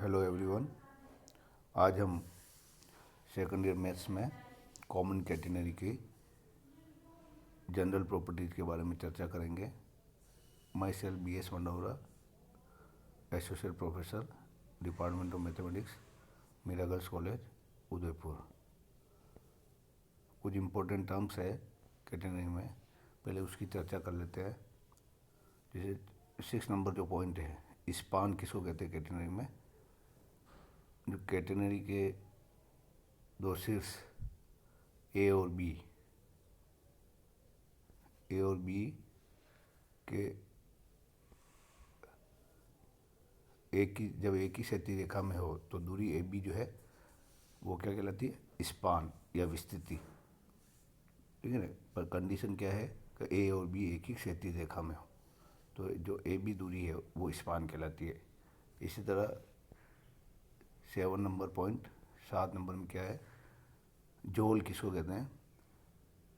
Hello everyone. आज हम second year maths में कॉमन कैटेगरी की जनरल प्रॉपर्टीज़ के बारे में चर्चा करेंगे। Myself BS Mandaura, associate professor, department of mathematics, Meera girls college, Udaipur. कुछ इम्पोर्टेंट टर्म्स है कैटेगरी में, पहले उसकी चर्चा कर लेते हैं। जैसे 6 नंबर जो पॉइंट है, स्पान किसको कहते हैं कैटेगरी में? जो कैटेगरी के दो शीर्ष ए और बी के जब एक ही क्षैतिज रेखा में हो तो दूरी AB जो है वो क्या कहलाती है? स्पान या विस्तृति। ठीक है ना? पर कंडीशन क्या है कि A और B एक ही क्षैतिज रेखा में हो तो जो AB दूरी है वो स्पान कहलाती है। इसी तरह 7 नंबर पॉइंट, 7 नंबर में क्या है? जोल किसको कहते हैं?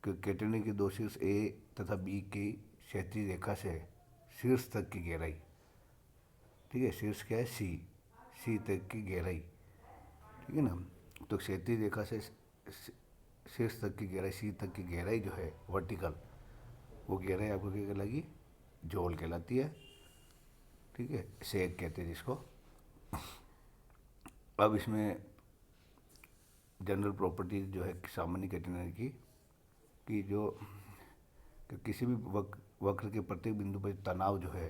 कि कैटेगरी के दो शीर्ष A तथा B की क्षैतिज रेखा से शीर्ष तक की गहराई, ठीक है, शीर्ष क्या है? सी तक की गहराई, ठीक है ना? तो क्षैतिज रेखा से शीर्ष तक की गहराई, सी तक की गहराई जो है वर्टिकल, वो गहराई आपको क्या कहलाएगी? जोल कहलाती है। ठीक है, सेक कहते हैं जिसको। अब इसमें जनरल प्रॉपर्टीज जो है सामान्य कैटेगरी की कि जो कि किसी भी वक्र के प्रत्येक बिंदु पर तनाव जो है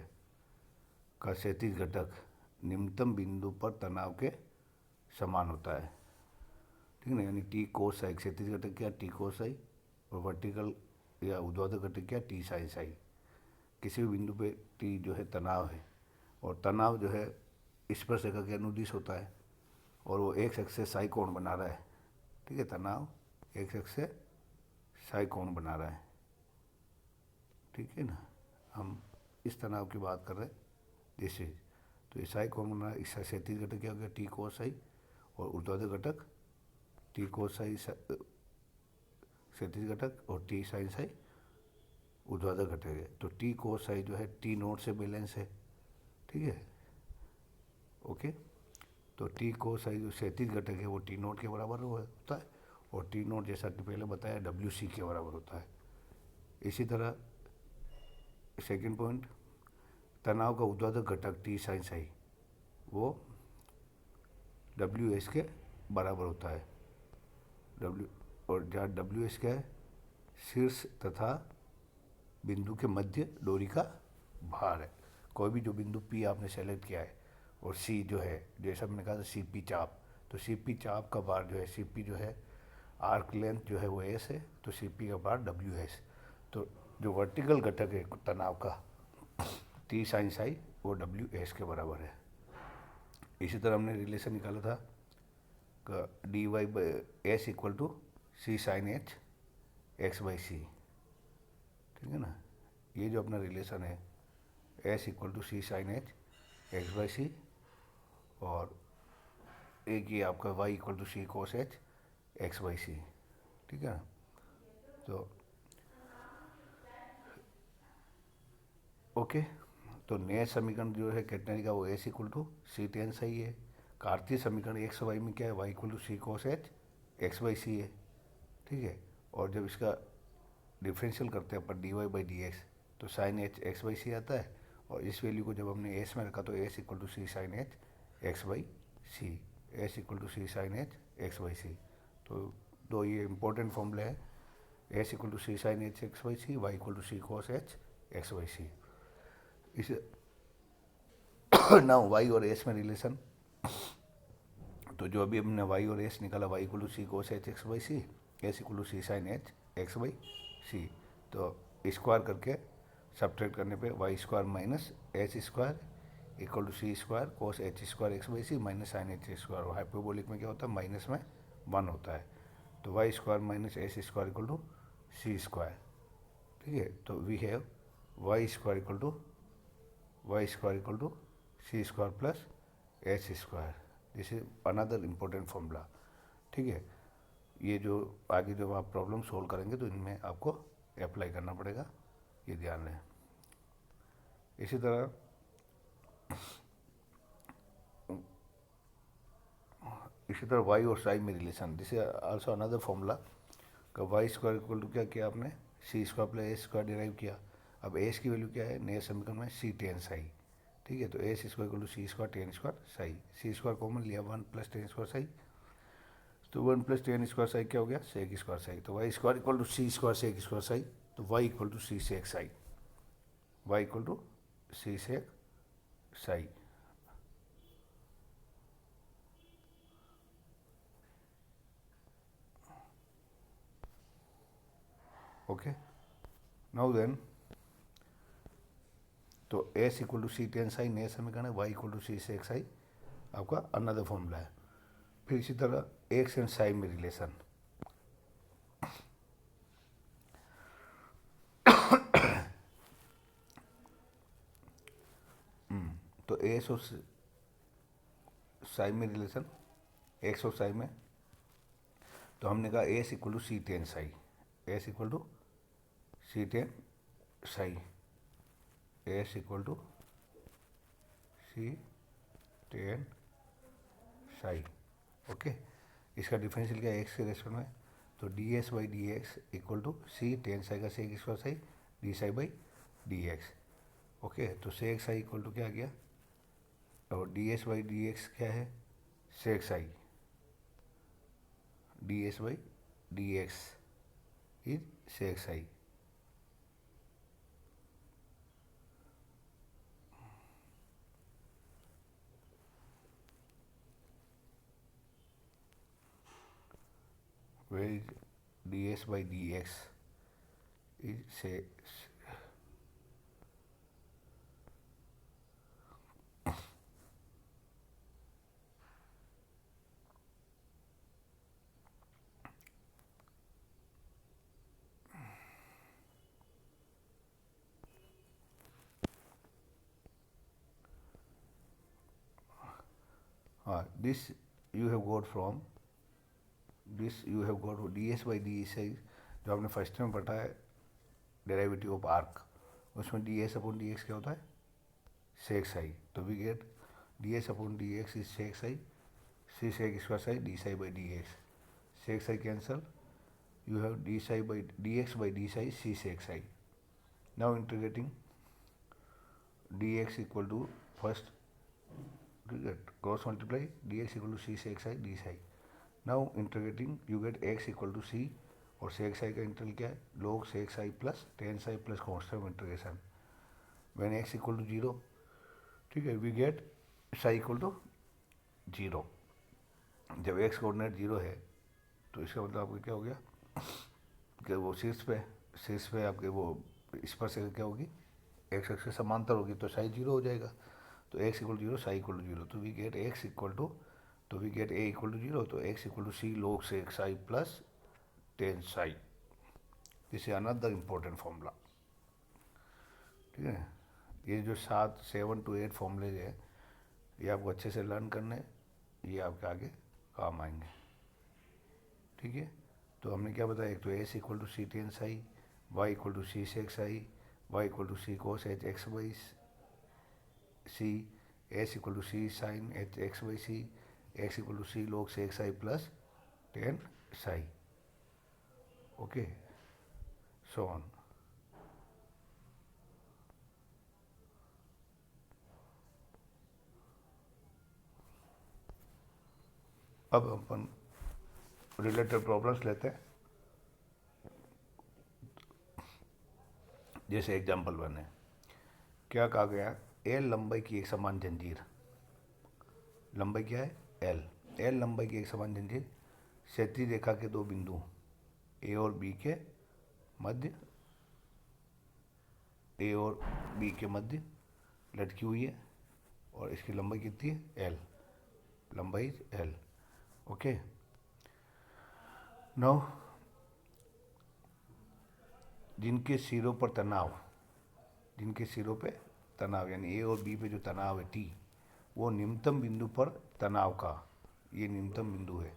का क्षैतिज घटक निम्नतम बिंदु पर तनाव के समान होता है। ठीक है ना? यानी टी कोस आई, क्षैतिज घटक क्या? टी कोस आई, और वर्टिकल या ऊर्ध्वाधर घटक क्या? टी साइन आई। किसी भी बिंदु पे टी जो है तनाव है, और तनाव जो है स्पर्शरेखा के अनुदिश होता है, और वो एक अक्ष से साई कोण बना रहा है। ठीक है, तनाव एक अक्ष से साई कोण बना रहा है। ठीक है ना? हम इस तनाव की बात कर रहे हैं जैसे, तो साई कोण बना रहा है। इसका क्षैतिज घटक क्या हो गया? टी कोस आई, और ऊर्ध्वाधर घटक टी कोस आई क्षैतिज घटक, और टी साइन साई ऊर्ध्वाधर घटक है। तो टी कोस आई जो है टी नोट से बैलेंस है। ठीक है, ओके। तो टी कोस आई जो क्षैतिज घटक है वो टी नोट के बराबर होता है, और टी नोट जैसा कि पहले बताया WC के बराबर होता है। इसी तरह सेकंड पॉइंट, तनाव का ऊर्ध्वाधर घटक टी साइन साई वो WS के बराबर होता है। और जहाँ WS क्या है? शीर्ष तथा बिंदु के मध्य डोरी का भार है। कोई भी जो बिंदु P आपने सेलेक्ट किया है, और C जो है, जैसा मैंने कहा था CP चाप, तो CP चाप का भार जो है, CP जो है आर्क लेंथ जो है वो S है, तो CP का भार WS। तो जो वर्टिकल घटक है तनाव का T साइन साई वो WS के बराबर है। इसी तरह हमने रिलेशन निकाला था का dy/s equal to C sine H x/c। ठीक है ना? ये जो अपना रिलेशन है S equal to C sine H x/c, और एक ये आपका y equal to C cos H x/c। ठीक है ना? तो ओके, तो नया समीकरण जो है कैटेगरी का वो S equal to C tan सही है। कार्तीय समीकरण x y में क्या है? y equal to C cos H x/c है। ठीक है, और जब इसका डिफरेंशियल करते हैं अपन dy/dx तो साइन H x/c आता है, और इस वैल्यू को जब हमने S में रखा तो S equal to C sine H x/c, S equal to C sine H x/c। तो दो ये इंपॉर्टेंट फॉर्मूले हैं, S equal to C sine H x/c, y equal to C cos H x/c। इसे ना y और S में relation, तो जो अभी हमने y और S निकाला, y equal to C cos H x/c, S equal to C sine H x/c, तो स्क्वायर करके सब्ट्रैक्ट करने पे y square minus H square equal to C square cos H square x/c minus sine H square, और hyperbolic में क्या होता है? Minus में 1 होता है। तो y square minus H square equal to C square. ठीक है, तो we have y square equal to C square plus H square. This is another important formula. ठीक है, ये जो आगे जब आप प्रॉब्लम सोल्व करेंगे तो इनमें आपको अप्लाई करना पड़ेगा, ये ध्यान रहे। इसी तरह इसी तरह वाई और साई में relation, this is also another formula का वाई स्क्वायर इक्वल टू क्या किया आपने, सी square plus a square derive किया। अब एस की वैल्यू क्या है नए समीकरण में, सी टेन साई। ठीक है, तो S square equal to C square tan square psi, C square common लिया 1 प्लस टेन स्क्वायर साई, तो 1 प्लस टेन स्क्वायर साई क्या हो गया, सेक स्क्वायर साई। तो y square equal to C square sec square psi, तो y equal to C sec psi, y equal to C sec psi. Okay, now then तो S equal to C tan psi नए समीकरण है, y equal to C sec psi आपका another formula है। फिर इसी तरह एक्स एंड साई में रिलेशन, तो एस और साई में रिलेशन, एक्स और साई में, तो हमने कहा s equal to C tan psi, s equal to C tan psi, s equal to C tan psi. Okay, इसका डिफरेंशियल क्या है एक्स के रेस्पेक्ट में, तो d S by D x equal to C tan psi का sec square psi D psi by D x. Okay, तो sec psi equal to क्या आ गया, और d S by D x क्या है, sec Sai, D S by D X is sec psi. where is ds by dx is say this you have got from this you have got ds by dx है जो आपने first में पढ़ा है derivative of arc, उसमें D S upon D x क्या होता है, सेक साई। तो we get D S upon D X is sec psi, C sec square psi D psi by D X, sec psi cancel, you have d psi by dx by d psi c sec psi. Now integrating dx equal to first cross multiply dx equal to c sec psi d psi. Now integrating you get x equal to c और sec psi का integral क्या है, log sec psi plus tan psi plus constant of integration when x equal to 0, ठीक है, we get psi equal to 0। जब x coordinate 0 है तो इसका मतलब आपको क्या हो गया कि वो शीर्ष पे आपके वो स्पर्श क्या होगी, एक्स एक्स के समांतर होगी, तो साई 0 हो जाएगा। तो x equal to 0 psi equal to 0, तो we get x equal to, तो we get a equal to 0, तो x equal to C log sec psi plus tan psi. This is another important formula. ठीक है, ये जो 7 to 8 फॉर्मूले है ये आपको अच्छे से लर्न करने, ये आपके आगे काम आएंगे। ठीक है, तो हमने क्या बताया, एक तो S equal to C tan psi, y equal to C sec psi, y equal to C cos H X by C, S equal to C sine H X by C, X equal to C log sec psi plus tan psi. Okay, so on. अब अपन related problems लेते हैं। जैसे example 1 है, क्या कहा गया, L लंबाई की एक समान जंजीर, लंबाई क्या है एल, एल लंबाई की एक समान जंजीर क्षैतिज रेखा के दो बिंदु ए और बी के मध्य, ए और बी के मध्य लटकी हुई है और इसकी लंबाई कितनी है एल, लंबाई एल। ओके, नाउ जिनके सिरों पर तनाव, जिनके सिरों पे तनाव यानी ए और बी पे जो तनाव है टी, वो निम्नतम बिंदु पर तनाव का, ये निम्नतम बिंदु है।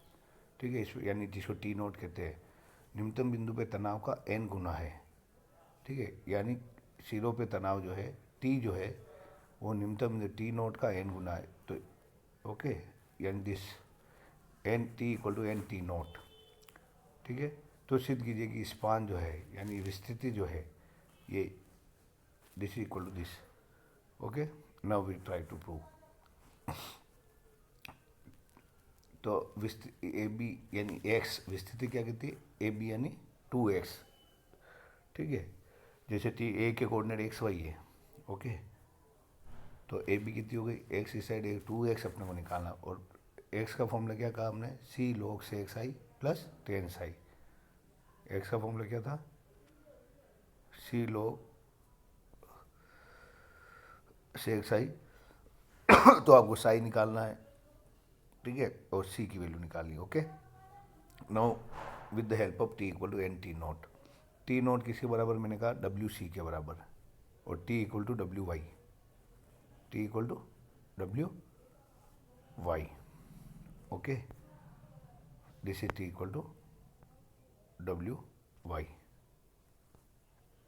ठीक है, इस यानी जिसको टी नोट कहते हैं, निम्नतम बिंदु पे तनाव का n गुना है। ठीक है, यानी सिरों पे तनाव जो है टी जो है वो निम्नतम बिंदु टी नोट का n गुना है। तो ओके, यानी this N T equal to N T naught, ठीक है। तो सिद्ध कीजिए कि स्पान जो है यानी विस्तृति जो है ये this equal to this, okay. Now we try to prove. तो ए बी यानी एक्स विस्तृति क्या कहती है, ए बी यानी 2x, ठीक है। जैसे टी ए के कोऑर्डिनेट एक्स वाई है, ओके। तो ए बी कितनी हो गई, एक्स इस साइड 2x अपने को निकालना, और एक्स का फॉर्मूला क्या कहा हमने, सी log sec psi plus tan Sai. X का फॉर्मूला क्या था, सी log से एक्स आई तो आपको साई निकालना है, ठीक है, और सी की वैल्यू निकालनी है, okay. Now with the help of T equal to N T naught, T naught किसके बराबर, मैंने कहा डब्ल्यू सी के बराबर, और T equal to W Y, T equal to W Y, okay. This is T equal to W Y.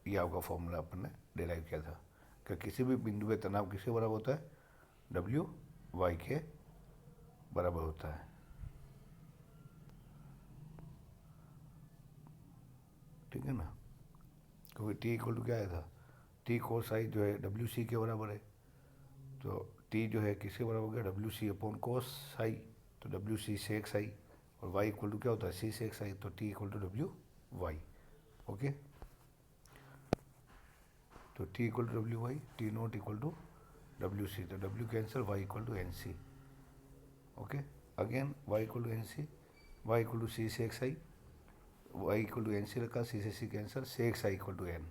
ये आपका formula अपन ने डिराइव किया था कि किसी भी बिंदु पे तनाव किसके बराबर होता है, डब्ल्यू वाई के बराबर होता है, ठीक है ना। क्योंकि टी इक्वल टू क्या आया था, टी कोस आई जो है डब्ल्यू सी के बराबर है, तो टी जो है किसके बराबर हो गया, डब्ल्यू सी अपॉन कोस आई, तो डब्ल्यू सी से एक्स आई, और वाई इक्वल टू क्या होता है, सी से एक्स आई, तो t equal to W Y, okay. तो t equal to W Y, t not equal to डब्ल्यू सी, तो डब्ल्यू cancel, y equal to n c, okay. Again y equal to n c, y equal to c sec psi, y equal to n c रखा, c से c cancel, sec psi equal to n,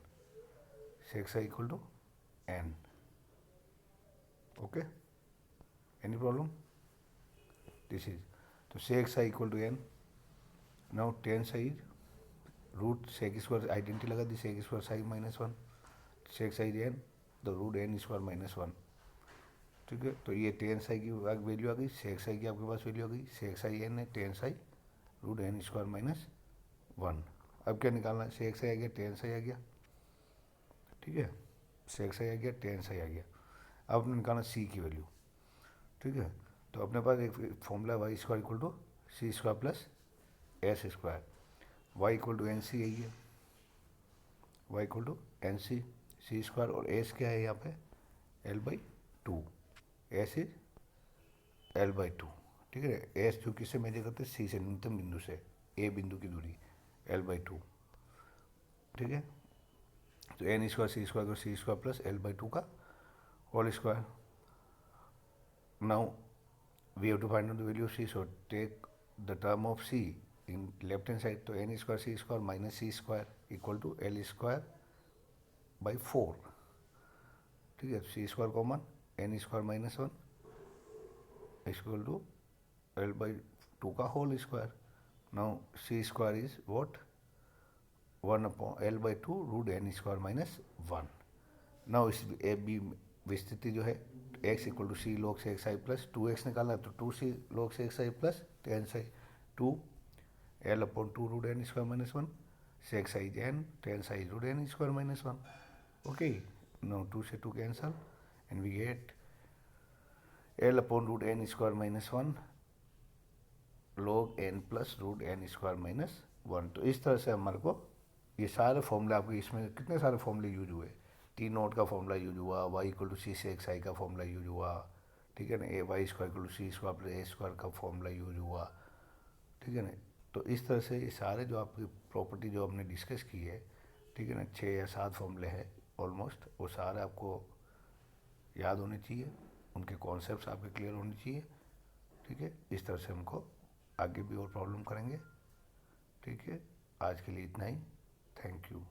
sec psi equal to n, okay. Any problem, this is, तो sec psi equal to n, now tan psi is root sec square identity लगा दी, sec square psi minus one, sec psi is n, the root N square minus one, ठीक है। तो ये ten Sai की value आ गई, सेक साई की आपके पास वैल्यू आ गई, सेक साई एन है, tan psi root N square minus one. अब क्या निकालना है, सेक साई आ गया, टेन साई आ गया, ठीक है, सेक साई आ गया, टेन साई आ गया। अब अपने निकालना सी की वैल्यू, ठीक है। तो अपने पास एक formula y square equal to C square plus s square, y equal to n c है, y equal to n c square, और एस क्या है यहाँ पे, l by two, s is l by two, ठीक है। एस जो किससे मेजर करते हैं, सी से, न्यूनतम बिंदु से, ए बिंदु की दूरी, एल बाई टू, ठीक है। तो एन स्क्वायर सी स्क्वायर को c square plus l by two का whole square. Now we have to find out the value of c, so take the term of c in left hand side, तो n square c square minus c square equal to l square by four, ठीक है। C square common, n square minus one equal to l by two का whole square. Now c square is what, one upon l by two root N square minus one. Now इस a b विस्तृति जो है x equal to C log sec psi plus two x निकालना है, तो two सी log sec psi plus tan psi two l upon two root N square minus one, sec psi n, tan psi root N square minus one, okay. Now two से two cancel and we get l upon root N square minus one log N plus root N square minus one. तो इस तरह से हमारे को ये सारे फॉर्मूले, आपके इसमें कितने सारे फॉर्मूले यूज हुए, टी नोट का फॉर्मूला यूज हुआ, Y equal to c sec x आई का फॉर्मूला यूज हुआ, ठीक है ना, a y square equal to C square plus a square का फॉर्मूला यूज हुआ, ठीक है ना। तो इस तरह से ये सारे जो आपकी प्रॉपर्टी जो हमने डिस्कस की है, ठीक है ना, 6 या 7 फॉर्मूले हैं ऑलमोस्ट, वो सारे आपको याद होने चाहिए, उनके कॉन्सेप्ट्स आपके क्लियर होने चाहिए, ठीक है। इस तरह से हमको आगे भी और प्रॉब्लम करेंगे, ठीक है। आज के लिए इतना ही, थैंक यू।